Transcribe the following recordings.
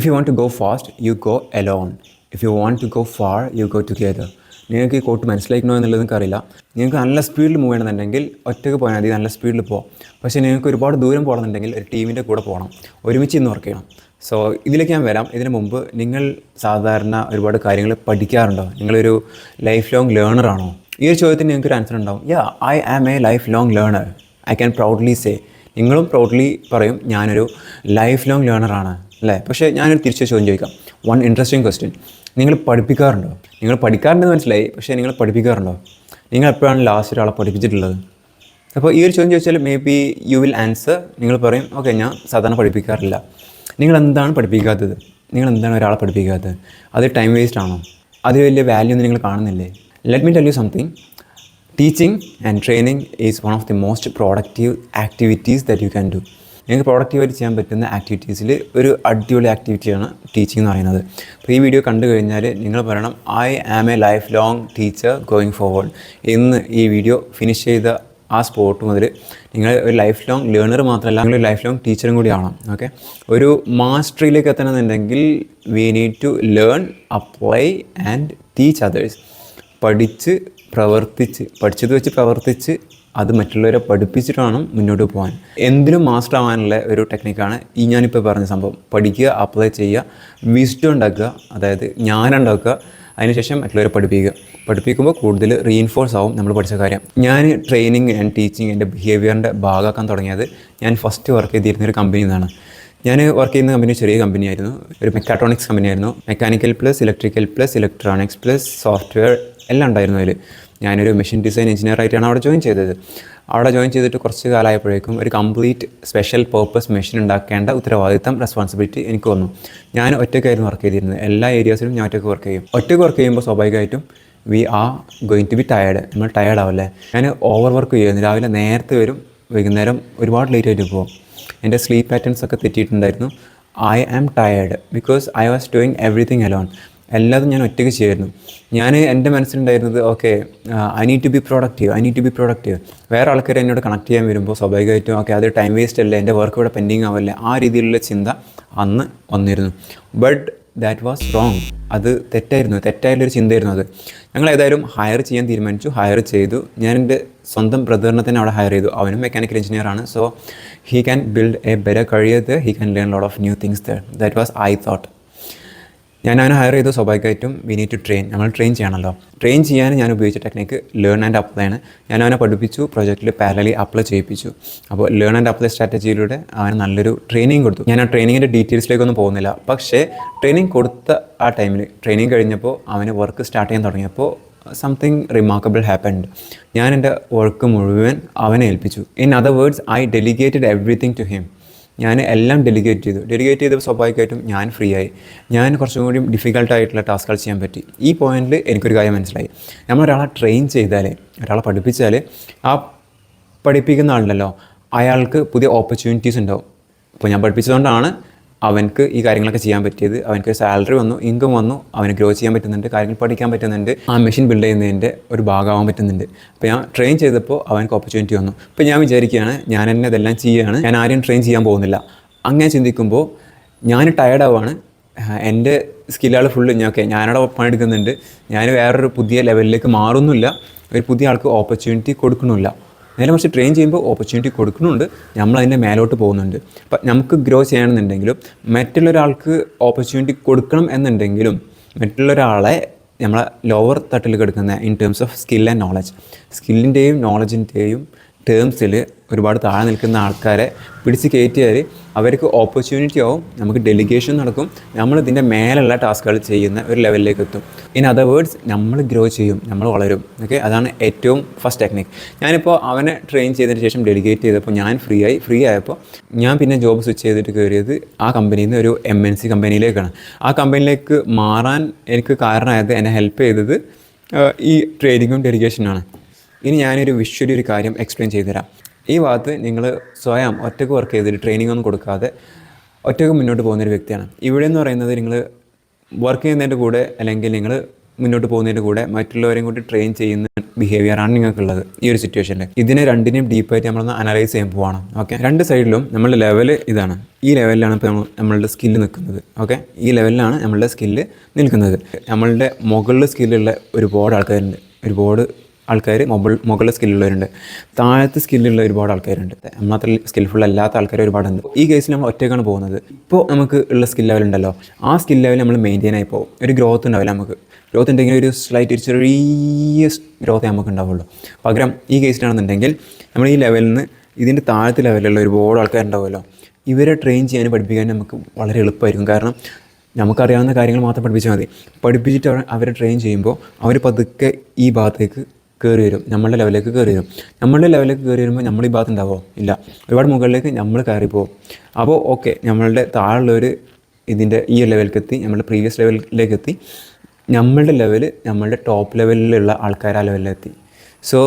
you want to go fast, you go alone. If you want to go far, you go together. നിങ്ങൾക്ക് ഈ coat മനസ്സിലാക്കണോ എന്നുള്ളത് എനിക്കറിയില്ല. നിങ്ങൾക്ക് നല്ല സ്പീഡിൽ മൂവ് ചെയ്യണമെന്നുണ്ടെങ്കിൽ ഒറ്റയ്ക്ക് പോയാൽ മതി, നല്ല സ്പീഡിൽ പോകാം. പക്ഷേ നിങ്ങൾക്ക് ഒരുപാട് ദൂരം പോകണമെന്നുണ്ടെങ്കിൽ ഒരു ടീമിൻ്റെ കൂടെ പോകണം, ഒരുമിച്ച് ഇന്ന് വർക്ക് ചെയ്യണം. സോ ഇതിലേക്ക് ഞാൻ വരാം. ഇതിന് മുമ്പ് നിങ്ങൾ സാധാരണ ഒരുപാട് കാര്യങ്ങൾ പഠിക്കാറുണ്ടോ? നിങ്ങളൊരു ലൈഫ് ലോങ് ലേണറാണോ? ഈ ഒരു ചോദ്യത്തിന് നിങ്ങൾക്കൊരു ആൻസർ ഉണ്ടാവും. I am a life long learner. I can proudly say. നിങ്ങളും പ്രൗഡ്ലി പറയും ഞാനൊരു ലൈഫ് ലോങ് ലേണറാണ് അല്ലേ? പക്ഷേ ഞാനൊരു തിരിച്ച് ചോദ്യം ചോദിക്കാം. One interesting question. നിങ്ങൾ പഠിപ്പിക്കാറുണ്ടോ? നിങ്ങൾ പഠിക്കാറുണ്ടെന്ന് മനസ്സിലായി, പക്ഷേ നിങ്ങൾ പഠിപ്പിക്കാറുണ്ടോ? നിങ്ങൾ എപ്പോഴാണ് ലാസ്റ്റ് ഒരാളെ പഠിപ്പിച്ചിട്ടുള്ളത്? അപ്പോൾ ഈ ഒരു ചോദ്യം ചോദിച്ചാൽ may be you will answer. നിങ്ങൾ പറയും ഓക്കെ, ഞാൻ സാധാരണ പഠിപ്പിക്കാറില്ല. നിങ്ങൾ എന്താണ് പഠിപ്പിക്കാത്തത്? നിങ്ങൾ എന്താണ് ഒരാളെ പഠിപ്പിക്കാത്തത്? അത് ടൈം വേസ്റ്റ് ആണോ? അതിൽ വലിയ വാല്യൂ ഒന്നും നിങ്ങൾ കാണുന്നില്ലേ? Let me tell you something. Teaching and training is one of the most productive activities that you can do. നിങ്ങൾക്ക് പ്രൊഡക്റ്റീവായിട്ട് ചെയ്യാൻ പറ്റുന്ന ആക്ടിവിറ്റീസിൽ ഒരു അടിപൊളി ആക്ടിവിറ്റിയാണ് ടീച്ചിങ് എന്ന് പറയുന്നത്. അപ്പോൾ ഈ വീഡിയോ കണ്ടു കഴിഞ്ഞാൽ നിങ്ങൾ പറയണം I am a life long teacher going forward. ഇന്ന് ഈ വീഡിയോ ഫിനിഷ് ചെയ്ത ആ സ്പോട്ട് മുതൽ നിങ്ങൾ ഒരു ലൈഫ് ലോങ് ലേണർ മാത്രമല്ല, നിങ്ങൾ ലൈഫ് ലോങ് ടീച്ചറും കൂടി ആവണം. ഓക്കെ, ഒരു മാസ്റ്ററിയിലേക്ക് എത്തണമെന്നുണ്ടെങ്കിൽ we need to learn, apply and teach others. പഠിച്ചത് വെച്ച് പ്രവർത്തിച്ച് അത് മറ്റുള്ളവരെ പഠിപ്പിച്ചിട്ട് വേണം മുന്നോട്ട് പോകാൻ. എന്തിനും മാസ്റ്റർ ആവാനുള്ള ഒരു ടെക്നിക്കാണ് ഈ ഞാനിപ്പോൾ പറഞ്ഞ സംഭവം. പഠിക്കുക, അപ്ലൈ ചെയ്യുക, വിസ്ഡം ഉണ്ടാക്കുക, അതായത് ജ്ഞാനം ഉണ്ടാക്കുക, അതിനുശേഷം മറ്റുള്ളവരെ പഠിപ്പിക്കുമ്പോൾ കൂടുതൽ റീഇൻഫോഴ്സ് ആവും നമ്മൾ പഠിച്ച കാര്യം. ഞാൻ ട്രെയിനിങ് ആൻഡ് ടീച്ചിങ് എൻ്റെ ബിഹേവിയറിൻ്റെ ഭാഗമാക്കാൻ തുടങ്ങിയത് ഞാൻ ഫസ്റ്റ് വർക്ക് ചെയ്തിരുന്നൊരു കമ്പനിയിൽ നിന്നാണ്. ഞാൻ വർക്ക് ചെയ്യുന്ന കമ്പനി ചെറിയ കമ്പനിയായിരുന്നു, ഒരു മെക്കാട്രോണിക്സ് കമ്പനിയായിരുന്നു. Mechanical plus electrical plus electronics plus software എല്ലാം ഉണ്ടായിരുന്നു അതിൽ. ഞാനൊരു മെഷീൻ ഡിസൈൻ എഞ്ചിനീയറായിട്ടാണ് അവിടെ ജോയിൻ ചെയ്തത്. അവിടെ ജോയിൻ ചെയ്തിട്ട് കുറച്ച് കാലമായപ്പോഴേക്കും ഒരു കംപ്ലീറ്റ് സ്പെഷ്യൽ പർപ്പസ് മെഷീൻ ഉണ്ടാക്കേണ്ട ഉത്തരവാദിത്തം, റെസ്പോൺസിബിലിറ്റി എനിക്ക് വന്നു. ഞാൻ ഒറ്റയ്ക്കായിരുന്നു വർക്ക് ചെയ്തിരുന്നത്. എല്ലാ ഏരിയാസിലും ഞാൻ ഒറ്റയ്ക്ക് വർക്ക് ചെയ്യും. ഒറ്റയ്ക്ക് വർക്ക് ചെയ്യുമ്പോൾ സ്വാഭാവികമായിട്ടും we are going to be tired. നമ്മൾ ടയേർഡ് ആവില്ലേ? ഞാൻ ഓവർ വർക്ക് ചെയ്യുന്നു. രാവിലെ നേരത്തെ വരും, വൈകുന്നേരം ഒരുപാട് ലേറ്റ് ആയിട്ട് പോകും. എൻ്റെ സ്ലീപ്പ് പാറ്റേൺസ് ഒക്കെ തെറ്റിയിട്ടുണ്ടായിരുന്നു. I am tired because I was doing everything alone. എല്ലാതും ഞാൻ ഒറ്റയ്ക്ക് ചെയ്യായിരുന്നു. എൻ്റെ മനസ്സിലുണ്ടായിരുന്നത് okay, I need to be productive. വേറെ ആൾക്കാർ എന്നോട് കണക്ട് ചെയ്യാൻ വരുമ്പോൾ സ്വാഭാവികമായിട്ടും ഓക്കെ, അത് ടൈം വേസ്റ്റ് അല്ലേ, എൻ്റെ വർക്ക് ഇവിടെ പെൻഡിങ് ആവല്ലേ, ആ രീതിയിലുള്ള ചിന്ത അന്ന് വന്നിരുന്നു. But that was wrong. അത് തെറ്റായുള്ളൊരു ചിന്തയായിരുന്നു അത്. ഞങ്ങൾ ഏതായാലും ഹയർ ചെയ്യാൻ തീരുമാനിച്ചു. ഹയർ ചെയ്തു. ഞാൻ എൻ്റെ സ്വന്തം ബ്രദറിനെ തന്നെ അവിടെ ഹയർ ചെയ്തു. അവനും മെക്കാനിക്കൽ എഞ്ചിനീയറാണ്. So he can build a better career there, he can learn lot of new things there. That was I thought. ഞാൻ അവനെ ഹയർ ചെയ്തു. സ്വാഭാവികമായിട്ടും വി നീഡ് ടു ട്രെയിൻ. നമ്മൾ ട്രെയിൻ ചെയ്യണമല്ലോ. ട്രെയിൻ ചെയ്യാൻ ഞാൻ ഉപയോഗിച്ച ടെക്നിക്ക് ലേൺ ആൻഡ് അപ്ലൈ ആണ്. ഞാൻ അവനെ പഠിപ്പിച്ചു, പ്രോജക്റ്റിൽ പാരലലി അപ്ലൈ ചെയ്യിപ്പിച്ചു. അപ്പോൾ ലേൺ ആൻഡ് അപ്ലൈ സ്ട്രാറ്റജിയിലൂടെ അവന് നല്ലൊരു ട്രെയിനിങ് കൊടുത്തു. ഞാൻ ആ ട്രെയിനിങ്ങിൻ്റെ ഡീറ്റെയിൽസിലേക്കൊന്നും പോകുന്നില്ല. പക്ഷേ ട്രെയിനിങ് കൊടുത്ത ആ ടൈമിൽ, ട്രെയിനിങ് കഴിഞ്ഞപ്പോൾ അവന് വർക്ക് സ്റ്റാർട്ട് ചെയ്യാൻ തുടങ്ങിയപ്പോൾ സംതിങ് റിമാർക്കബിൾ ഹാപ്പൻഡ്. ഞാൻ എൻ്റെ വർക്ക് മുഴുവൻ അവനെ ഏൽപ്പിച്ചു. In other words, I delegated everything to him. ഞാൻ എല്ലാം ഡെലിഗേറ്റ് ചെയ്തപ്പോൾ സ്വാഭാവികമായിട്ടും ഞാൻ ഫ്രീ ആയി. ഞാൻ കുറച്ചും കൂടി ഡിഫിക്കൽട്ടായിട്ടുള്ള ടാസ്കുകൾ ചെയ്യാൻ പറ്റി. ഈ പോയിന്റിൽ എനിക്കൊരു കാര്യം മനസ്സിലായി. നമ്മളൊരാളെ ട്രെയിൻ ചെയ്താൽ, ഒരാളെ പഠിപ്പിച്ചാൽ, ആ പഠിപ്പിക്കുന്ന ആളുണ്ടല്ലോ, അയാൾക്ക് പുതിയ ഓപ്പർച്യൂണിറ്റീസ് ഉണ്ടാവും. ഇപ്പോൾ ഞാൻ പഠിപ്പിച്ചതുകൊണ്ടാണ് അവനക്ക് ഈ കാര്യങ്ങളൊക്കെ ചെയ്യാൻ പറ്റിയത്. അവനക്ക് സാലറി വന്നു, ഇൻകം വന്നു, അവന് ഗ്രോ ചെയ്യാൻ പറ്റുന്നുണ്ട്, കാര്യങ്ങൾ പഠിക്കാൻ പറ്റുന്നുണ്ട്, ആ മെഷീൻ ബിൽഡ് ചെയ്യുന്നതിൻ്റെ ഒരു ഭാഗമാകാൻ പറ്റുന്നുണ്ട്. അപ്പോൾ ഞാൻ ട്രെയിൻ ചെയ്തപ്പോൾ അവനക്ക് ഓപ്പർച്യൂണിറ്റി വന്നു. അപ്പോൾ ഞാൻ വിചാരിക്കുകയാണ് ഞാൻ തന്നെ ഇതെല്ലാം ചെയ്യുകയാണ്, ഞാൻ ആരെയും ട്രെയിൻ ചെയ്യാൻ പോകുന്നില്ല. അങ്ങനെ ചിന്തിക്കുമ്പോൾ ഞാൻ ടയർഡാവാണ്. എൻ്റെ സ്കില്ലുകൾ ഫുള്ള് ഞാനവിടെ പണിയെടുക്കുന്നുണ്ട്. ഞാൻ വേറൊരു പുതിയ ലെവലിലേക്ക് മാറുന്നില്ല, ഒരു പുതിയ ആൾക്ക് ഓപ്പർച്യൂണിറ്റി കൊടുക്കണമില്ല. നേരെ മറിച്ച് ട്രെയിൻ ചെയ്യുമ്പോൾ ഓപ്പർച്യൂണിറ്റി കൊടുക്കുന്നുണ്ട്, നമ്മളതിൻ്റെ മേലോട്ട് പോകുന്നുണ്ട്. അപ്പം നമുക്ക് ഗ്രോ ചെയ്യണമെന്നുണ്ടെങ്കിലും, മറ്റുള്ളൊരാൾക്ക് ഓപ്പർച്യൂണിറ്റി കൊടുക്കണം എന്നുണ്ടെങ്കിലും, മറ്റുള്ളൊരാളെ നമ്മളെ ലോവർ തട്ടിൽ കിടക്കുന്ന in terms of skill and knowledge, സ്കില്ലിൻ്റെയും നോളജിൻ്റെയും ടേംസിൽ ഒരുപാട് താഴെ നിൽക്കുന്ന ആൾക്കാരെ പിടിച്ച് കയറ്റിയാൽ അവർക്ക് ഓപ്പർച്യൂണിറ്റി ആവും, നമുക്ക് ഡെലിഗേഷൻ നടക്കും, നമ്മളിതിൻ്റെ മേലുള്ള ടാസ്കുകൾ ചെയ്യുന്ന ഒരു ലെവലിലേക്ക് എത്തും. ഇൻ അതർ വേർഡ്സ്, നമ്മൾ ഗ്രോ ചെയ്യും, നമ്മൾ വളരും. ഓക്കെ, അതാണ് ഏറ്റവും ഫസ്റ്റ് ടെക്നിക്ക്. ഞാനിപ്പോൾ അവനെ ട്രെയിൻ ചെയ്തതിന് ശേഷം ഡെലിഗേറ്റ് ചെയ്തപ്പോൾ ഞാൻ ഫ്രീ ആയപ്പോൾ ഞാൻ പിന്നെ ജോബ് സ്വിച്ച് ചെയ്തിട്ട് കയറിയത് ആ കമ്പനിയിൽ നിന്ന് ഒരു MNC കമ്പനിയിലേക്കാണ്. ആ കമ്പനിയിലേക്ക് മാറാൻ എനിക്ക് കാരണമായത്, എന്നെ ഹെൽപ്പ് ചെയ്തത് ഈ ട്രെയിനിങ്ങും ഡെലിഗേഷനാണ്. ഇനി ഞാനൊരു വിഷ്വലി ഒരു കാര്യം എക്സ്പ്ലെയിൻ ചെയ്തുതരാം. ഈ ഭാഗത്ത് നിങ്ങൾ സ്വയം ഒറ്റയ്ക്ക് വർക്ക് ചെയ്തിട്ട് ട്രെയിനിങ് ഒന്നും കൊടുക്കാതെ ഒറ്റയ്ക്ക് മുന്നോട്ട് പോകുന്നൊരു വ്യക്തിയാണ്. ഇവിടെ എന്ന് പറയുന്നത്, നിങ്ങൾ വർക്ക് ചെയ്യുന്നതിൻ്റെ കൂടെ അല്ലെങ്കിൽ നിങ്ങൾ മുന്നോട്ട് പോകുന്നതിൻ്റെ കൂടെ മറ്റുള്ളവരെയും കൂടി ട്രെയിൻ ചെയ്യുന്ന ബിഹേവിയറാണ് നിങ്ങൾക്കുള്ളത് ഈ ഒരു സിറ്റുവേഷനിൽ. ഇതിനെ രണ്ടിനെയും ഡീപ്പായിട്ട് നമ്മളൊന്ന് അനലൈസ് ചെയ്യാൻ പോവാണ്. ഓക്കെ, രണ്ട് സൈഡിലും നമ്മളുടെ ലെവൽ ഇതാണ്. ഈ ലെവലിലാണ് ഇപ്പോൾ നമ്മളുടെ സ്കില്ല് നിൽക്കുന്നത്. ഓക്കെ, ഈ ലെവലിലാണ് നമ്മളുടെ സ്കില്ല് നിൽക്കുന്നത്. നമ്മളുടെ മുകളിൽ സ്കില്ലുള്ള ഒരുപാട് ആൾക്കാരുണ്ട്, ഒരുപാട് ആൾക്കാർ മുകളിൽ സ്കില്ലുള്ളവരുണ്ട്, താഴത്ത് സ്കില്ലുള്ള ഒരുപാട് ആൾക്കാരുണ്ട്, നമ്മളത്ര സ്കിൽഫുൾ അല്ലാത്ത ആൾക്കാർ ഒരുപാടുണ്ട്. ഈ കേസിൽ നമ്മൾ ഒറ്റയ്ക്കാണ് പോകുന്നത്. ഇപ്പോൾ നമുക്ക് ഉള്ള സ്കിൽ ലെവൽ ഉണ്ടല്ലോ, ആ സ്കിൽ ലെവൽ നമ്മൾ മെയിൻറ്റെയിൻ ആയി പോകും. ഒരു ഗ്രോത്ത് ഉണ്ടാവില്ല. നമുക്ക് ഗ്രോത്ത് ഉണ്ടെങ്കിൽ ഒരു ചെറിയ ഗ്രോത്ത് നമുക്ക് ഉണ്ടാവുള്ളൂ. പകരം ഈ കേസിലാണെന്നുണ്ടെങ്കിൽ നമ്മൾ ഈ ലെവലിൽ നിന്ന് ഇതിൻ്റെ താഴത്തെ ലെവലിലുള്ള ഒരുപാട് ആൾക്കാരുണ്ടാവുമല്ലോ, ഇവരെ ട്രെയിൻ ചെയ്യാനും പഠിപ്പിക്കാനും നമുക്ക് വളരെ എളുപ്പമായിരിക്കും. കാരണം നമുക്കറിയാവുന്ന കാര്യങ്ങൾ മാത്രം പഠിപ്പിച്ചാൽ മതി. പഠിപ്പിച്ചിട്ട് അവരെ ട്രെയിൻ ചെയ്യുമ്പോൾ അവർ പതുക്കെ ഈ ഭാഗത്തേക്ക് കയറി വരും, നമ്മളുടെ ലെവലിലേക്ക് കയറി വരും. നമ്മളുടെ ലെവലിലേക്ക് കയറി വരുമ്പോൾ നമ്മൾ ഈ ഭാഗത്ത് ഉണ്ടാവുമോ? ഇല്ല, ഒരുപാട് മുകളിലേക്ക് നമ്മൾ കയറിപ്പോവും. അപ്പോൾ ഓക്കെ, നമ്മളുടെ താഴെയുള്ളവർ ഇതിൻ്റെ ഈ ലെവലിലേക്ക് എത്തി, നമ്മളുടെ പ്രീവിയസ് ലെവലിലേക്ക് എത്തി, നമ്മളുടെ ലെവൽ നമ്മളുടെ ടോപ്പ് ലെവലിലുള്ള ആൾക്കാർ ആ ലെവലിലെത്തി. സോ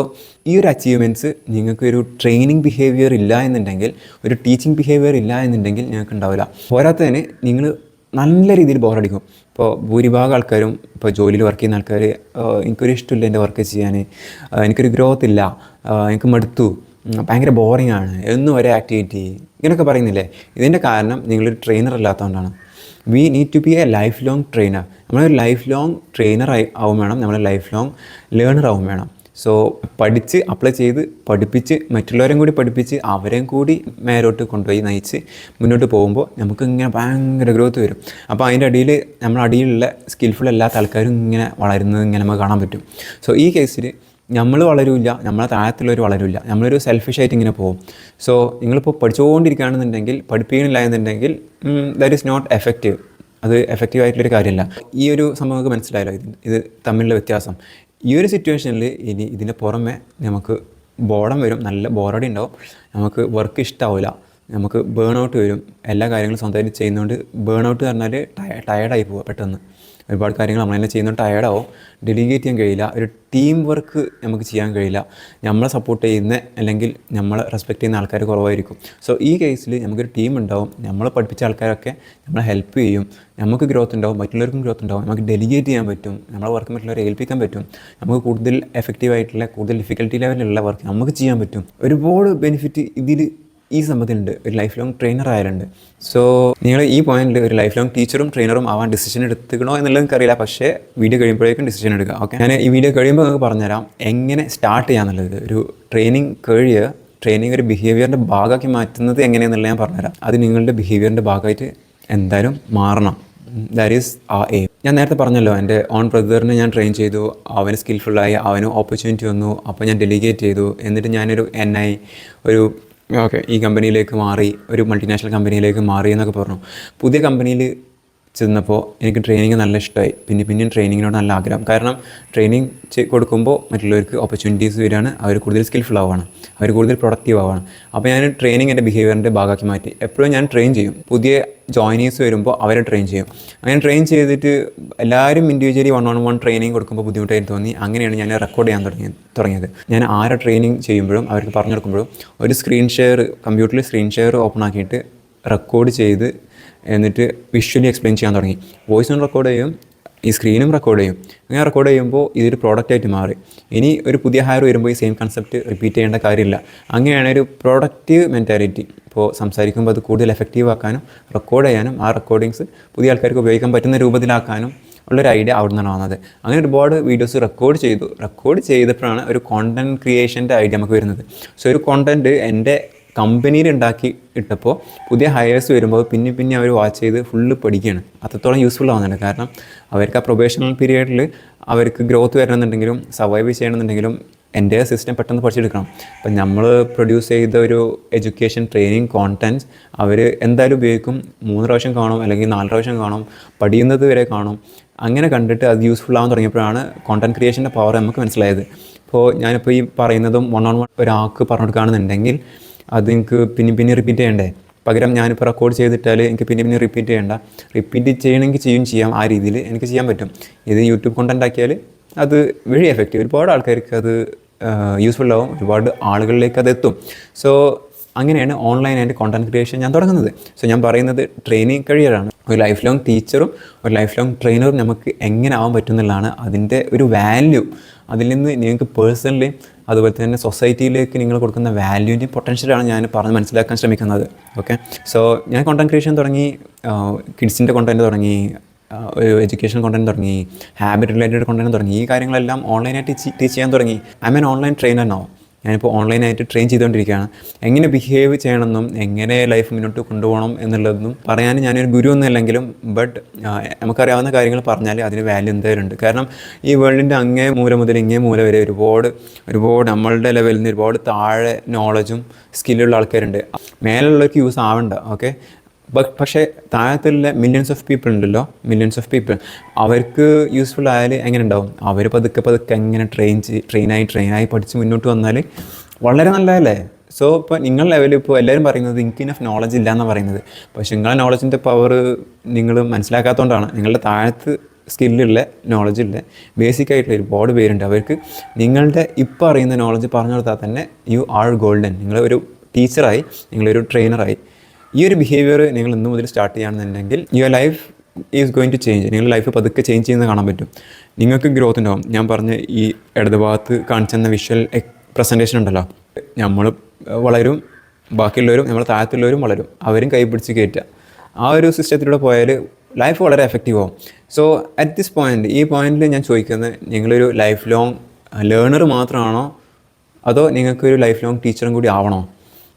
ഈ ഒരു അച്ചീവ്മെൻറ്റ്സ് നിങ്ങൾക്കൊരു ട്രെയിനിങ് ബിഹേവിയർ ഇല്ല എന്നുണ്ടെങ്കിൽ, ഒരു ടീച്ചിങ് ബിഹേവിയർ ഇല്ല എന്നുണ്ടെങ്കിൽ നിങ്ങൾക്ക് ഉണ്ടാവില്ല. പോരാത്തതിന് നിങ്ങൾ നല്ല രീതിയിൽ ബോറടിക്കും. ഇപ്പോൾ ഭൂരിഭാഗം ആൾക്കാരും ഇപ്പോൾ ജോലിയിൽ വർക്ക് ചെയ്യുന്ന ആൾക്കാർ, എനിക്കൊരു ഇഷ്ടമില്ല എൻ്റെ വർക്ക് ചെയ്യാൻ, എനിക്കൊരു ഗ്രോത്ത് ഇല്ല, എനിക്ക് മടുത്തു, ഭയങ്കര ബോറിംഗ് ആണ്, എന്നും ഒരേ ആക്ടിവിറ്റി, ഇങ്ങനെയൊക്കെ പറയുന്നില്ലേ? ഇതിൻ്റെ കാരണം നിങ്ങളൊരു ട്രെയിനർ അല്ലാത്തതുകൊണ്ടാണ്. We need to be a life long trainer. നമ്മളൊരു ലൈഫ് ലോങ് ട്രെയിനർ ആവും വേണം, നമ്മൾ ലൈഫ് ലോങ് ലേണർ ആവും വേണം. സോ പഠിച്ച് അപ്ലൈ ചെയ്ത് പഠിപ്പിച്ച് മറ്റുള്ളവരെയും കൂടി പഠിപ്പിച്ച് അവരെയും കൂടി മേലോട്ട് കൊണ്ടുപോയി നയിച്ച് മുന്നോട്ട് പോകുമ്പോൾ നമുക്ക് ഇങ്ങനെ ഭയങ്കര ഗ്രോത്ത് വരും. അപ്പോൾ അതിൻ്റെ അടിയിൽ നമ്മുടെ അടിയിലുള്ള സ്കിൽഫുൾ അല്ലാത്ത ആൾക്കാരും ഇങ്ങനെ വളരുന്നത് ഇങ്ങനെ നമുക്ക് കാണാൻ പറ്റും. സോ ഈ കേസിൽ നമ്മൾ വളരില്ല, നമ്മളെ താഴത്തുള്ളവർ വളരില്ല, നമ്മളൊരു സെൽഫിഷായിട്ട് ഇങ്ങനെ പോകും. സോ നിങ്ങളിപ്പോൾ പഠിച്ചുകൊണ്ടിരിക്കുകയാണെന്നുണ്ടെങ്കിൽ, പഠിപ്പിക്കുന്നില്ല എന്നുണ്ടെങ്കിൽ ദാറ്റ് ഈസ് നോട്ട് എഫക്റ്റീവ്. അത് എഫക്റ്റീവായിട്ടുള്ളൊരു കാര്യമല്ല. ഈ ഒരു സംഭവം നമുക്ക് മനസ്സിലായല്ലോ, ഇത് തമ്മിലുള്ള വ്യത്യാസം. ഈ ഒരു സിറ്റുവേഷനിൽ ഇനി ഇതിന് പുറമെ നമുക്ക് ബോർഡം വരും, നല്ല ബോറടി ഉണ്ടാവും, നമുക്ക് വർക്ക് ഇഷ്ടമാവില്ല, നമുക്ക് ബേൺ ഔട്ട് വരും. എല്ലാ കാര്യങ്ങളും സ്വന്തമായിട്ട് ചെയ്യുന്നതുകൊണ്ട് ബേൺ ഔട്ട് പറഞ്ഞാൽ ടയർഡായി പോവുക പെട്ടെന്ന്. ഒരുപാട് കാര്യങ്ങൾ നമ്മൾ തന്നെ ചെയ്യുന്നതുകൊണ്ട് ടയർഡാവും, ഡെലിഗേറ്റ് ചെയ്യാൻ കഴിയില്ല, ഒരു ടീം വർക്ക് നമുക്ക് ചെയ്യാൻ കഴിയില്ല, നമ്മളെ സപ്പോർട്ട് ചെയ്യുന്ന അല്ലെങ്കിൽ നമ്മളെ റെസ്പെക്റ്റ് ചെയ്യുന്ന ആൾക്കാർ കുറവായിരിക്കും. സോ ഈ കേസിൽ നമുക്കൊരു ടീം ഉണ്ടാവും, നമ്മളെ പഠിപ്പിച്ച ആൾക്കാരൊക്കെ നമ്മളെ ഹെൽപ്പ് ചെയ്യും, നമുക്ക് ഗ്രോത്ത് ഉണ്ടാവും, മറ്റുള്ളവർക്കും ഗ്രോത്ത് ഉണ്ടാവും, നമുക്ക് ഡെലിഗേറ്റ് ചെയ്യാൻ പറ്റും, നമ്മളെ വർക്ക് മറ്റുള്ളവരെ ഏൽപ്പിക്കാൻ പറ്റും, നമുക്ക് കൂടുതൽ എഫക്റ്റീവായിട്ടുള്ള കൂടുതൽ ഡിഫിക്കൽട്ടി ലെവലിലുള്ള വർക്ക് നമുക്ക് ചെയ്യാൻ പറ്റും. ഒരുപാട് ബെനിഫിറ്റ് ഇതിൽ ഈ സംബന്ധത്തിലുണ്ട്. ഒരു ലൈഫ് ലോങ് ട്രെയിനർ ആയാലുണ്ട്. സോ നിങ്ങൾ ഈ പോയിന്റിൽ ഒരു ലൈഫ് ലോങ് ടീച്ചറും ട്രെയിനറും ആവാൻ ഡിസിഷൻ എടുത്തുക്കണോ എന്നുള്ളത് എനിക്കറിയില്ല, പക്ഷേ വീഡിയോ കഴിയുമ്പോഴേക്കും ഡിസിഷൻ എടുക്കുക. ഓക്കെ, ഞാൻ ഈ വീഡിയോ കഴിയുമ്പോൾ നിങ്ങൾക്ക് പറഞ്ഞുതരാം എങ്ങനെ സ്റ്റാർട്ട് ചെയ്യാന്നുള്ളത്. ഒരു ട്രെയിനിങ് ഒരു ബിഹേവിയറിൻ്റെ ഭാഗമാക്കി മാറ്റുന്നത് എങ്ങനെയാണെന്നുള്ളത് ഞാൻ പറഞ്ഞുതരാം. അത് നിങ്ങളുടെ ബിഹേവിയറിൻ്റെ ഭാഗമായിട്ട് എന്തായാലും മാറണം. ദാറ്റ് ഈസ് ആ എയിം. ഞാൻ നേരത്തെ പറഞ്ഞല്ലോ, എൻ്റെ ഓൺ ബ്രദറിനെ ഞാൻ ട്രെയിൻ ചെയ്തു, അവന് സ്കിൽഫുള്ളായി, അവന് ഓപ്പർച്യൂണിറ്റി വന്നു, അപ്പോൾ ഞാൻ ഡെലിഗേറ്റ് ചെയ്തു. എന്നിട്ട് ഞാനൊരു NI ഈ കമ്പനിയിലേക്ക് മാറി, ഒരു മൾട്ടിനാഷണൽ കമ്പനിയിലേക്ക് മാറി എന്നൊക്കെ പറഞ്ഞു. പുതിയ കമ്പനിയിൽ ചെന്നപ്പോൾ എനിക്ക് ട്രെയിനിങ് നല്ല ഇഷ്ടമായി. പിന്നെയും ട്രെയിനിങ്ങിനോട് നല്ല ആഗ്രഹം. കാരണം ട്രെയിനിങ് കൊടുക്കുമ്പോൾ മറ്റുള്ളവർക്ക് ഓപ്പർച്യൂണിറ്റീസ് വരികയാണ്, അവർ കൂടുതൽ സ്കിൽഫുൾ ആവുകയാണ്, അവർ കൂടുതൽ പ്രൊഡക്റ്റീവ് ആവുകയാണ്. അപ്പോൾ ഞാൻ ട്രെയിനിങ് എൻ്റെ ബിഹേവിയറിൻ്റെ ഭാഗമാക്കി മാറ്റി. എപ്പോഴും ഞാൻ ട്രെയിൻ ചെയ്യും, പുതിയ ജോയിനീസ് വരുമ്പോൾ അവരെ ട്രെയിൻ ചെയ്യും. അങ്ങനെ ട്രെയിൻ ചെയ്തിട്ട് എല്ലാവരും ഇൻഡിവിജ്വലി 1-on-1 ട്രെയിനിങ് കൊടുക്കുമ്പോൾ ബുദ്ധിമുട്ടായിട്ട് തോന്നി. അങ്ങനെയാണ് ഞാൻ റെക്കോർഡ് ചെയ്യാൻ തുടങ്ങിയത്. ഞാൻ ആരെ ട്രെയിനിങ് ചെയ്യുമ്പോഴും അവർക്ക് പറഞ്ഞു കൊടുക്കുമ്പോഴും ഒരു കമ്പ്യൂട്ടറിൽ സ്ക്രീൻ ഷെയർ ഓപ്പൺ ആക്കിയിട്ട് റെക്കോർഡ് ചെയ്ത് എന്നിട്ട് വിഷ്വലി എക്സ്പ്ലെയിൻ ചെയ്യാൻ തുടങ്ങി. വോയിസും റെക്കോർഡ് ചെയ്യും, ഈ സ്ക്രീനും റെക്കോർഡ് ചെയ്യും. അങ്ങനെ റെക്കോർഡ് ചെയ്യുമ്പോൾ ഇതൊരു പ്രോഡക്റ്റായിട്ട് മാറി. ഇനി ഒരു പുതിയ ഹയർ വരുമ്പോൾ ഈ സെയിം കൺസെപ്റ്റ് റിപ്പീറ്റ് ചെയ്യേണ്ട കാര്യമില്ല. അങ്ങനെയാണ് ഒരു പ്രൊഡക്റ്റീവ് മെൻറ്റാലിറ്റി. ഇപ്പോൾ സംസാരിക്കുമ്പോൾ അത് കൂടുതൽ എഫക്റ്റീവ് ആക്കാനും റെക്കോർഡ് ചെയ്യാനും ആ റെക്കോർഡിങ്സ് പുതിയ ആൾക്കാർക്ക് ഉപയോഗിക്കാൻ പറ്റുന്ന രൂപത്തിലാക്കാനും ഉള്ളൊരു ഐഡിയ അവിടെ നിന്നാണ് വന്നത്. അങ്ങനെ ഒരുപാട് വീഡിയോസ് റെക്കോർഡ് ചെയ്തപ്പോഴാണ് ഒരു കോണ്ടൻറ്റ് ക്രിയേഷൻ്റെ ഐഡിയ നമുക്ക് വരുന്നത്. സോ ഒരു കോണ്ടൻറ്റ് എൻ്റെ കമ്പനിയിൽ ഉണ്ടാക്കി ഇട്ടപ്പോൾ പുതിയ ഹയേഴ്സ് വരുമ്പോൾ പിന്നെ അവർ വാച്ച് ചെയ്ത് ഫുള്ള് പഠിക്കുകയാണ്. അത്രത്തോളം യൂസ്ഫുൾ ആവുന്നുണ്ട്. കാരണം അവർക്ക് ആ പ്രൊബേഷണൽ പീരിയഡിൽ അവർക്ക് ഗ്രോത്ത് വരണമെന്നുണ്ടെങ്കിലും സർവൈവ് ചെയ്യണമെന്നുണ്ടെങ്കിലും എൻ്റെ സിസ്റ്റം പെട്ടെന്ന് പഠിച്ചെടുക്കണം. അപ്പം നമ്മൾ പ്രൊഡ്യൂസ് ചെയ്ത ഒരു എഡ്യൂക്കേഷൻ ട്രെയിനിങ് കോണ്ടൻറ്റ്സ് അവർ എന്തായാലും ഉപയോഗിക്കും. 3 പ്രാവശ്യം കാണും, അല്ലെങ്കിൽ 4 പ്രാവശ്യം കാണും, പഠിക്കുന്നത് വരെ കാണും. അങ്ങനെ കണ്ടിട്ട് അത് യൂസ്ഫുൾ ആവാൻ തുടങ്ങിയപ്പോഴാണ് കോണ്ടൻറ്റ് ക്രിയേഷൻ്റെ പവർ നമുക്ക് മനസ്സിലായത്. ഇപ്പോൾ ഞാനിപ്പോൾ ഈ പറയുന്നതും 1-on-1 ഒരാൾക്ക് പറഞ്ഞു കൊടുക്കുകയാണെന്നുണ്ടെങ്കിൽ അത് എനിക്ക് പിന്നെ റിപ്പീറ്റ് ചെയ്യണ്ടേ. പകരം ഞാനിപ്പോൾ റെക്കോർഡ് ചെയ്തിട്ടാൽ എനിക്ക് പിന്നെ റിപ്പീറ്റ് ചെയ്യേണ്ട. റിപ്പീറ്റ് ചെയ്യണമെങ്കിൽ ചെയ്യാം, ആ രീതിയിൽ എനിക്ക് ചെയ്യാൻ പറ്റും. ഇത് യൂട്യൂബ് കോണ്ടൻറ്റ് ആക്കിയാൽ അത് വെരി എഫക്റ്റീവ്. ഒരുപാട് ആൾക്കാർക്ക് അത് യൂസ്ഫുൾ ആവും, ഒരുപാട് ആളുകളിലേക്ക് അത് എത്തും. സോ അങ്ങനെയാണ് ഓൺലൈനായിട്ട് കോണ്ടൻറ് ക്രിയേഷൻ ഞാൻ തുടങ്ങുന്നത്. സോ ഞാൻ പറയുന്നത് ട്രെയിനിങ് കരിയറാണ്. ഒരു ലൈഫ് ലോങ് ടീച്ചറും ഒരു ലൈഫ് ലോങ് ട്രെയിനറും നമുക്ക് എങ്ങനെ ആവാൻ പറ്റും എന്നുള്ളതാണ് അതിൻ്റെ ഒരു വാല്യൂ. അതിൽ നിന്ന് നിങ്ങൾക്ക് പേഴ്സണലി അതുപോലെ തന്നെ സൊസൈറ്റിയിലേക്ക് നിങ്ങൾ കൊടുക്കുന്ന വാല്യൂൻ്റെയും പൊട്ടൻഷ്യലാണ് ഞാൻ പറഞ്ഞ് മനസ്സിലാക്കാൻ ശ്രമിക്കുന്നത്. ഓക്കെ, സോ ഞാൻ കോണ്ടൻറ് ക്രിയേഷൻ തുടങ്ങി, കിഡ്സിൻ്റെ കോണ്ടൻറ് തുടങ്ങി, ഒരു എഡ്യൂക്കേഷൻ കോണ്ടൻറ് തുടങ്ങി, ഹാബിറ്റ് റിലേറ്റഡ് കോണ്ടൻറ് തുടങ്ങി. ഈ കാര്യങ്ങളെല്ലാം ഓൺലൈനായിട്ട് ടീച്ച് ചെയ്യാൻ തുടങ്ങി. I M online trainer now. ഞാനിപ്പോൾ ഓൺലൈനായിട്ട് ട്രെയിൻ ചെയ്തുകൊണ്ടിരിക്കുകയാണ്. എങ്ങനെ ബിഹേവ് ചെയ്യണമെന്നും എങ്ങനെ ലൈഫ് മുന്നോട്ട് കൊണ്ടുപോകണം എന്നുള്ളതൊന്നും പറയാൻ ഞാനൊരു ഗുരു ഒന്നും അല്ലെങ്കിലും, ബട്ട് നമുക്കറിയാവുന്ന കാര്യങ്ങൾ പറഞ്ഞാൽ അതിന് വാല്യൂ എന്തായാലും ഉണ്ട്. കാരണം ഈ വേൾഡിൻ്റെ അങ്ങേ മൂല മുതൽ ഇങ്ങേ മൂല വരെ ഒരുപാട് നമ്മളുടെ ലെവലിൽ നിന്ന് ഒരുപാട് താഴെ നോളജും സ്കില്ലുള്ള ആൾക്കാരുണ്ട്. മേലുള്ളവർക്ക് യൂസ് ആവണ്ട. ഓക്കെ, പക്ഷേ താഴത്തുള്ള മില്യൺസ് ഓഫ് പീപ്പിൾ ഉണ്ടല്ലോ, മില്യൺസ് ഓഫ് പീപ്പിൾ, അവർക്ക് യൂസ്ഫുൾ ആയാൽ എങ്ങനെ ഉണ്ടാവും? അവർ പതുക്കെ എങ്ങനെ ട്രെയിനായി പഠിച്ച് മുന്നോട്ട് വന്നാൽ വളരെ നല്ലതല്ലേ? സോ ഇപ്പോൾ നിങ്ങൾ ലെവലിൽ ഇപ്പോൾ എല്ലാവരും പറയുന്നത് എനിക്ക് ഇനഫ് നോളജ് ഇല്ല എന്നാണ് പറയുന്നത്. പക്ഷേ നിങ്ങളുടെ നോളജിൻ്റെ പവർ നിങ്ങൾ മനസ്സിലാക്കാത്തതുകൊണ്ടാണ്. നിങ്ങളുടെ താഴത്ത് സ്കില്ലുള്ള നോളജില്ല ബേസിക്കായിട്ടുള്ള ഒരുപാട് പേരുണ്ട്. അവർക്ക് നിങ്ങളുടെ ഇപ്പോൾ അറിയുന്ന നോളജ് പറഞ്ഞു കൊടുത്താൽ തന്നെ യു ആർ ഗോൾഡൻ. നിങ്ങളൊരു ടീച്ചറായി, നിങ്ങളൊരു ട്രെയിനറായി. ഈ ഒരു ബിഹേവിയർ നിങ്ങൾ ഇന്ന് മുതൽ സ്റ്റാർട്ട് ചെയ്യുകയാണെന്നുണ്ടെങ്കിൽ your life is going to change. നിങ്ങളുടെ ലൈഫ് പതുക്കെ ചേഞ്ച് ചെയ്യുന്നത് കാണാൻ പറ്റും. നിങ്ങൾക്ക് ഗ്രോത്ത് ഉണ്ടാവും. ഞാൻ പറഞ്ഞ ഈ ഇടത് ഭാഗത്ത് കാണിച്ചെന്ന വിഷ്വൽ പ്രസൻറ്റേഷൻ ഉണ്ടല്ലോ, നമ്മൾ വളരും, ബാക്കിയുള്ളവരും നമ്മൾ താഴത്തുള്ളവരും വളരും, അവരും കൈപിടിച്ച് കയറ്റുക. ആ ഒരു സിസ്റ്റത്തിലൂടെ പോയാൽ ലൈഫ് വളരെ എഫക്റ്റീവ് ആവും. സോ അറ്റ് ദിസ് പോയിൻ്റ്, ഈ പോയിന്റിൽ ഞാൻ ചോദിക്കുന്നത്, നിങ്ങളൊരു ലൈഫ് ലോങ് ലേണർ മാത്രമാണോ അതോ നിങ്ങൾക്കൊരു ലൈഫ് ലോങ് ടീച്ചറും കൂടി ആവണോ?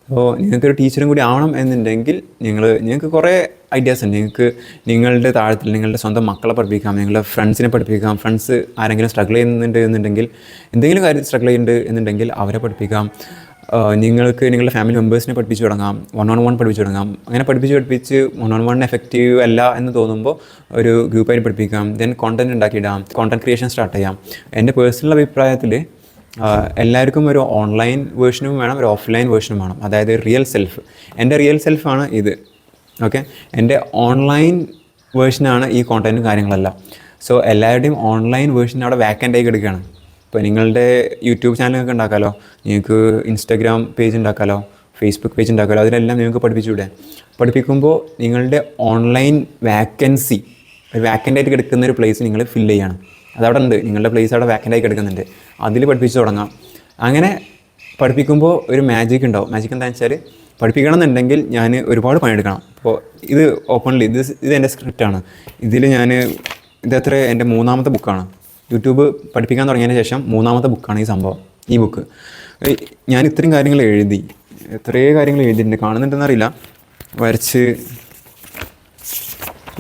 അപ്പോൾ നിങ്ങൾക്കൊരു ടീച്ചറും കൂടി ആവണം എന്നുണ്ടെങ്കിൽ നിങ്ങൾക്ക് കുറേ ഐഡിയാസ് ഉണ്ട്. നിങ്ങളുടെ താഴത്തിൽ നിങ്ങളുടെ സ്വന്തം മക്കളെ പഠിപ്പിക്കാം, നിങ്ങളുടെ ഫ്രണ്ട്സിനെ പഠിപ്പിക്കാം. ഫ്രണ്ട്സ് ആരെങ്കിലും സ്ട്രഗിൾ ചെയ്യുന്നുണ്ട് എന്നുണ്ടെങ്കിൽ, എന്തെങ്കിലും കാര്യത്തിൽ സ്ട്രഗിൾ ചെയ്യുന്നുണ്ട് എന്നുണ്ടെങ്കിൽ അവരെ പഠിപ്പിക്കാം. നിങ്ങൾക്ക് നിങ്ങളുടെ ഫാമിലി മെമ്പേഴ്സിനെ പഠിപ്പിച്ച് തുടങ്ങാം, 1-on-1 പഠിപ്പിച്ച് തുടങ്ങാം. അങ്ങനെ പഠിപ്പിച്ച് 1-on-1 എഫക്റ്റീവ് അല്ല എന്ന് തോന്നുമ്പോൾ ഒരു ഗ്രൂപ്പായിട്ട് പഠിപ്പിക്കാം. ദെൻ കോണ്ടൻറ്റ് ഉണ്ടാക്കിയിടാം, കോണ്ടൻറ് ക്രിയേഷൻ സ്റ്റാർട്ട് ചെയ്യാം. എൻ്റെ പേഴ്സണൽ അഭിപ്രായത്തിൽ എല്ലാവർക്കും ഒരു ഓൺലൈൻ വേർഷനും വേണം, ഒരു ഓഫ്ലൈൻ വേർഷനും വേണം. അതായത് റിയൽ സെൽഫ്. എൻ്റെ റിയൽ സെൽഫാണ് ഇത്. ഓക്കെ, എൻ്റെ ഓൺലൈൻ വേർഷനാണ് ഈ കോണ്ടൻറ്റും കാര്യങ്ങളെല്ലാം. സോ എല്ലാവരുടെയും ഓൺലൈൻ വേർഷൻ അവിടെ വാക്കൻ്റായി കിടക്കുകയാണ്. ഇപ്പോൾ നിങ്ങളുടെ യൂട്യൂബ് ചാനലൊക്കെ ഉണ്ടാക്കാമല്ലോ, നിങ്ങൾക്ക് ഇൻസ്റ്റാഗ്രാം പേജ് ഉണ്ടാക്കാമല്ലോ, ഫേസ്ബുക്ക് പേജ് ഉണ്ടാക്കാമല്ലോ, അതിലെല്ലാം നിങ്ങൾക്ക് പഠിപ്പിച്ചുകൂടെ? പഠിപ്പിക്കുമ്പോൾ നിങ്ങളുടെ ഓൺലൈൻ വാക്കൻസി, ഒരു വാക്കൻ്റായിട്ട് കിടക്കുന്ന ഒരു പ്ലേസ് നിങ്ങൾ ഫില്ല് ചെയ്യണം. അതവിടെ ഉണ്ട്, നിങ്ങളുടെ പ്ലേസ് അവിടെ വാക്കൻ്റായി കിടക്കുന്നുണ്ട്, അതിൽ പഠിപ്പിച്ച് തുടങ്ങാം. അങ്ങനെ പഠിപ്പിക്കുമ്പോൾ ഒരു മാജിക് ഉണ്ടാവും. മാജിക് എന്താണെന്ന് വെച്ചാൽ, പഠിപ്പിക്കണം എന്നുണ്ടെങ്കിൽ ഞാൻ ഒരുപാട് പണിയെടുക്കണം. അപ്പോൾ ഇത് ഓപ്പൺലി ഇത് എൻ്റെ സ്ക്രിപ്റ്റാണ്. ഇതിൽ ഇതെത്ര എൻ്റെ 3ാമത്തെ ബുക്കാണ്. യൂട്യൂബ് പഠിപ്പിക്കാൻ തുടങ്ങിയതിന് ശേഷം 3ാമത്തെ ബുക്കാണ് ഈ സംഭവം, ഈ ബുക്ക്. ഞാൻ ഇത്രയും കാര്യങ്ങൾ എഴുതി, എത്രയോ കാര്യങ്ങൾ എഴുതിയിട്ടുണ്ട്, കാണുന്നുണ്ടെന്നറിയില്ല. വരച്ച്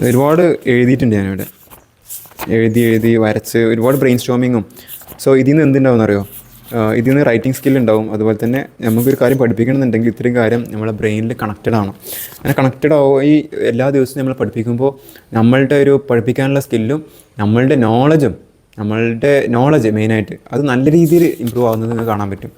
ഒരുപാട് എഴുതിയിട്ടുണ്ട് ഞാനിവിടെ. എഴുതി വരച്ച് ഒരുപാട് ബ്രെയിൻ സ്റ്റോമിങ്ങും. സോ ഇതിൽ നിന്ന് എന്തുണ്ടാവുമെന്ന് അറിയോ? ഇതിൽ നിന്ന് റൈറ്റിംഗ് സ്കിൽ ഉണ്ടാവും. അതുപോലെ തന്നെ നമുക്കൊരു കാര്യം പഠിപ്പിക്കണമെന്നുണ്ടെങ്കിൽ ഇത്രയും കാര്യം നമ്മളെ ബ്രെയിനിൽ കണക്റ്റഡ് ആണ്. അങ്ങനെ കണക്റ്റഡ് ആവും. ഈ എല്ലാ ദിവസവും നമ്മൾ പഠിപ്പിക്കുമ്പോൾ നമ്മളുടെ ഒരു പഠിപ്പിക്കാനുള്ള സ്കില്ലും നമ്മളുടെ നോളജ് മെയിനായിട്ട് അത് നല്ല രീതിയിൽ ഇമ്പ്രൂവ് ആവുന്നത് നിങ്ങൾക്ക് കാണാൻ പറ്റും.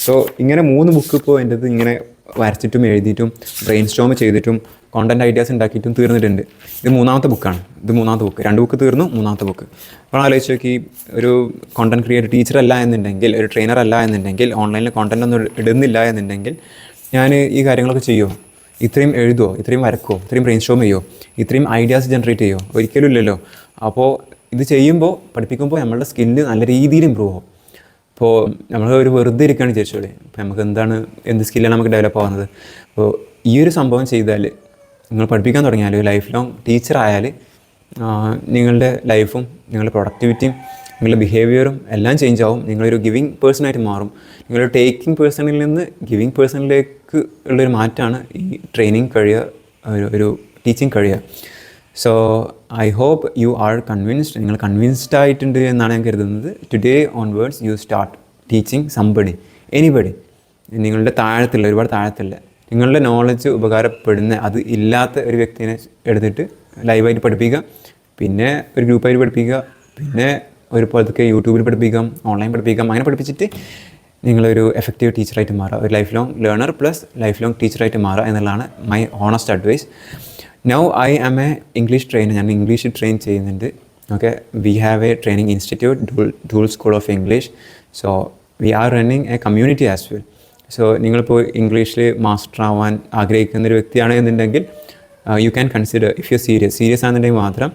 സോ ഇങ്ങനെ 3 ബുക്ക് ഇപ്പോൾ എൻ്റെ ഇത് ഇങ്ങനെ വരച്ചിട്ടും എഴുതിയിട്ടും ബ്രെയിൻ സ്റ്റോം ചെയ്തിട്ടും കോണ്ടൻറ്റ് ഐഡിയാസ് ഉണ്ടാക്കിയിട്ടും തീർന്നിട്ടുണ്ട്. ഇത് 3ാമത്തെ ബുക്കാണ്. ഇത് 3ാമത്തെ ബുക്ക്. 2 ബുക്ക് തീർന്നു, 3ാമത്തെ ബുക്ക്. അപ്പോൾ ആലോചിച്ച് നോക്കി, ഒരു കോണ്ടൻറ്റ് ക്രിയേറ്റർ ടീച്ചർ അല്ല എന്നുണ്ടെങ്കിൽ, ഒരു ട്രെയിനർ അല്ല എന്നുണ്ടെങ്കിൽ, ഓൺലൈനിൽ കോണ്ടൻറ്റ് ഒന്നും ഇടുന്നില്ല എന്നുണ്ടെങ്കിൽ ഞാൻ ഈ കാര്യങ്ങളൊക്കെ ചെയ്യുമോ? ഇത്രയും എഴുതുമോ? ഇത്രയും വരക്കുമോ? ഇത്രയും ബ്രെയിൻ സ്റ്റോം ചെയ്യുമോ? ഇത്രയും ഐഡിയാസ് ജനറേറ്റ് ചെയ്യുമോ? ഒരിക്കലും ഇല്ലല്ലോ. അപ്പോൾ ഇത് ചെയ്യുമ്പോൾ, പഠിപ്പിക്കുമ്പോൾ നമ്മളുടെ സ്കില്ല് നല്ല രീതിയിൽ ഇമ്പ്രൂവ് ആവും. ഇപ്പോൾ നമ്മൾ ഒരു വെറുതെ ഇരിക്കുകയാണ് വിചാരിച്ചോളെ, അപ്പോൾ നമുക്ക് എന്ത് സ്കില്ലാണ് നമുക്ക് ഡെവലപ്പ് ആവുന്നത്? അപ്പോൾ ഈ ഒരു സംഭവം ചെയ്താൽ, നിങ്ങൾ പഠിപ്പിക്കാൻ തുടങ്ങിയാൽ, ലൈഫ് ലോങ് ടീച്ചർ ആയാൽ, നിങ്ങളുടെ ലൈഫും നിങ്ങളുടെ പ്രൊഡക്ടിവിറ്റിയും നിങ്ങളുടെ ബിഹേവിയറും എല്ലാം ചേഞ്ച് ആവും. നിങ്ങളൊരു ഗിവിങ് പേഴ്സണായിട്ട് മാറും. നിങ്ങളൊരു ടേക്കിംഗ് പേഴ്സണിൽ നിന്ന് ഗിവിങ് പേഴ്സണിലേക്ക് ഉള്ളൊരു മാറ്റമാണ് ഈ ട്രെയിനിങ് കഴിയുക, ഒരു ടീച്ചിങ് കഴിയുക. So I hope you are convinced. നിങ്ങൾ കൺവിൻസ്ഡ് ആയിട്ടുണ്ട് എന്നാണ് ഞാൻ കരുതുന്നത്. Today onwards you start teaching somebody, anybody. നിങ്ങളുടെ താഴത്തുള്ള, ഒരുപാട് താഴത്തുള്ള, നിങ്ങളുടെ നോളജ് ഉപകാരപ്പെടുന്ന, അത് ഇല്ലാത്ത ഒരു വ്യക്തിനെ എടുത്തിട്ട് ലൈവായിട്ട് പഠിപ്പിക്കുക, പിന്നെ ഒരു ഗ്രൂപ്പായിട്ട് പഠിപ്പിക്കുക, പിന്നെ ഒരു പതുക്കെ യൂട്യൂബിൽ പഠിപ്പിക്കാം, ഓൺലൈൻ പഠിപ്പിക്കാം. അങ്ങനെ പഠിപ്പിച്ചിട്ട് നിങ്ങളൊരു എഫക്റ്റീവ് ടീച്ചറായിട്ട് മാറുക, ഒരു life long learner plus life long ടീച്ചറായിട്ട് മാറുക എന്നുള്ളതാണ് my honest advice. Now I am a English trainer. ഞാൻ ഇംഗ്ലീഷ് ട്രെയിൻ ചെയ്യുന്നുണ്ട്. Okay, we have a training institute, ഡൂൾ school of English. So we are running a community as well. So നിങ്ങളിപ്പോൾ ഇംഗ്ലീഷിൽ master ആവാൻ ആഗ്രഹിക്കുന്ന ഒരു വ്യക്തിയാണ് എന്നുണ്ടെങ്കിൽ you can consider if you serious ആണെന്നുണ്ടെങ്കിൽ മാത്രം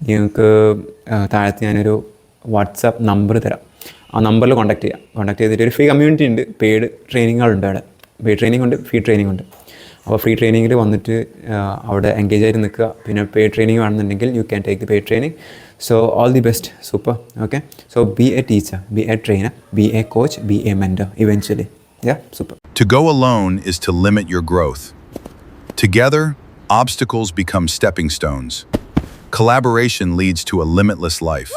നിങ്ങൾക്ക് താഴത്ത് ഞാനൊരു വാട്സാപ്പ് നമ്പർ തരാം. ആ നമ്പറിൽ കോൺടാക്ട് ചെയ്തിട്ട് ഒരു ഫ്രീ കമ്മ്യൂണിറ്റി ഉണ്ട്, പെയ്ഡ് ട്രെയിനിങ്ങുകളുണ്ട് അവിടെ. പെയ്ഡ് ട്രെയിനിങ് ഉണ്ട്, ഫ്രീ ട്രെയിനിങ് ഉണ്ട്. അപ്പോൾ ഫ്രീ ട്രെയിനിങ്ങിൽ വന്നിട്ട് അവിടെ എൻഗേജ് ആയിട്ട് നിൽക്കുക. പിന്നെ പെയ്ഡ് ട്രെയിനിങ് ആണെന്നുണ്ടെങ്കിൽ you can take the paid training. So all the best, super. Okay, so be a teacher, be a trainer, be a coach, be a mentor eventually. Yeah, super. To go alone is to limit your growth. Together, obstacles become stepping stones. Collaboration leads to a limitless life.